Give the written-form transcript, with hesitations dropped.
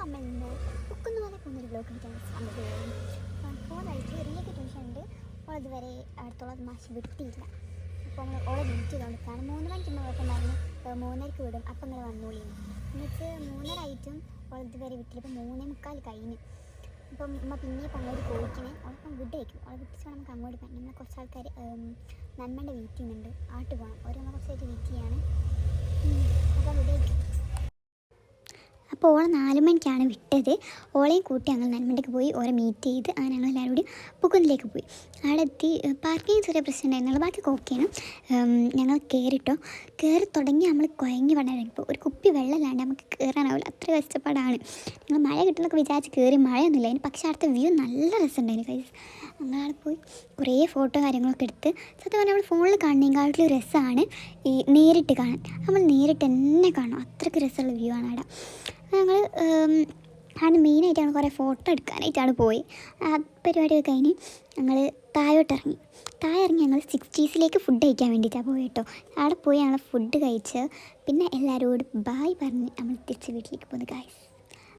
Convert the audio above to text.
അപ്പോൾ അമ്മ ഇന്ന് ബുക്കെന്ന് പോലെ പോകുന്നൊരു ബ്ലോഗ് കഴിക്കാൻ പോകുന്നതായിട്ട് റിയക്ക് ട്യൂഷൻ ഉണ്ട്. അപ്പോൾ ഇതുവരെ അടുത്തുള്ള മാഷ് വിട്ടിയില്ല. അപ്പോൾ നമ്മൾ ഓളെ വെയിറ്റ് ചെയ്തുകൊണ്ടിരിക്കുകയാണ്. 3 മണിക്ക് കുഴപ്പമുണ്ടായിരുന്നു, 3:30 വിടും. അപ്പം നിങ്ങൾ വന്നോളി എന്നിട്ട് 3:30 ആയിട്ടും ഓൾ ഇതുവരെ വിട്ടില്ല. ഇപ്പോൾ 3:45 കഴിഞ്ഞ്. അപ്പം അമ്മ പിന്നെ ഇപ്പം അങ്ങോട്ട് പോയിക്കണേ. അവളിപ്പം വിട്ട് വയ്ക്കും. അവളെ വിട്ടിച്ച് നമുക്ക് അങ്ങോട്ട് പോകാം. നമ്മളെ കുറച്ച് ആൾക്കാർ നന്മൻ്റെ വെയിറ്റ് ചെയ്യുന്നുണ്ട്. ആട്ട് പോകണം. ഓരോ കുറച്ചായിട്ട് വെയിറ്റ് ചെയ്യാണ്. അപ്പം വിട്ട് വയ്ക്കും. അപ്പോൾ ഓളെ 4 മണിക്കാണ് വിട്ടത്. ഓളെയും കൂട്ടി ഞങ്ങൾ നന്മണ്ടയ്ക്ക് പോയി ഓരെ മീറ്റ് ചെയ്ത് അങ്ങനെ ഞങ്ങൾ എല്ലാവരും കൂടി പുക്കുന്നിലേക്ക് പോയി. അവിടെ എത്തി പാർക്കിങ് ചെറിയ പ്രശ്നം ഉണ്ടായിരുന്നുള്ളൂ, ബാക്കി ഓക്കെയാണ്. ഞങ്ങൾ കയറി തുടങ്ങി നമ്മൾ കുഴങ്ങി പണ്ടായിരുന്നു. ഇപ്പോൾ ഒരു കുപ്പി വെള്ളമില്ലാണ്ട് നമുക്ക് കയറാനാവില്ല, അത്ര കഷ്ടപ്പാടാണ്. ഞങ്ങൾ മഴ കിട്ടുന്നൊക്കെ വിചാരിച്ച് കയറി, മഴയൊന്നുമില്ല അതിന്. പക്ഷേ അടുത്ത വ്യൂ നല്ല രസമുണ്ടായിരുന്നു കൈസ്. ഞങ്ങളവിടെ പോയി കുറേ ഫോട്ടോ കാര്യങ്ങളൊക്കെ എടുത്ത്. സത്യം പറഞ്ഞാൽ നമ്മൾ ഫോണിൽ കാണുന്നതിനെക്കാട്ടിലും രസമാണ് ഈ നേരിട്ട് കാണാൻ. നമ്മൾ നേരിട്ട് തന്നെ കാണണം, അത്രയ്ക്ക് രസമുള്ള വ്യൂ ആണ് അവിടെ. ഞങ്ങൾ ആണ് മെയിനായിട്ടാണ് കുറേ ഫോട്ടോ എടുക്കാനായിട്ടാണ് പോയി. ആ പരിപാടിയൊക്കെ കഴിഞ്ഞ് ഞങ്ങൾ താഴെ ഇറങ്ങി ഞങ്ങൾ 60s ഫുഡ് കഴിക്കാൻ വേണ്ടിയിട്ടാണ് പോയി കേട്ടോ. അവിടെ പോയി ഞങ്ങൾ ഫുഡ് കഴിച്ച് പിന്നെ എല്ലാവരോടും ബായ് പറഞ്ഞ് നമ്മൾ തിരിച്ച് വീട്ടിലേക്ക് പോകുന്നു ഗായ്സ്.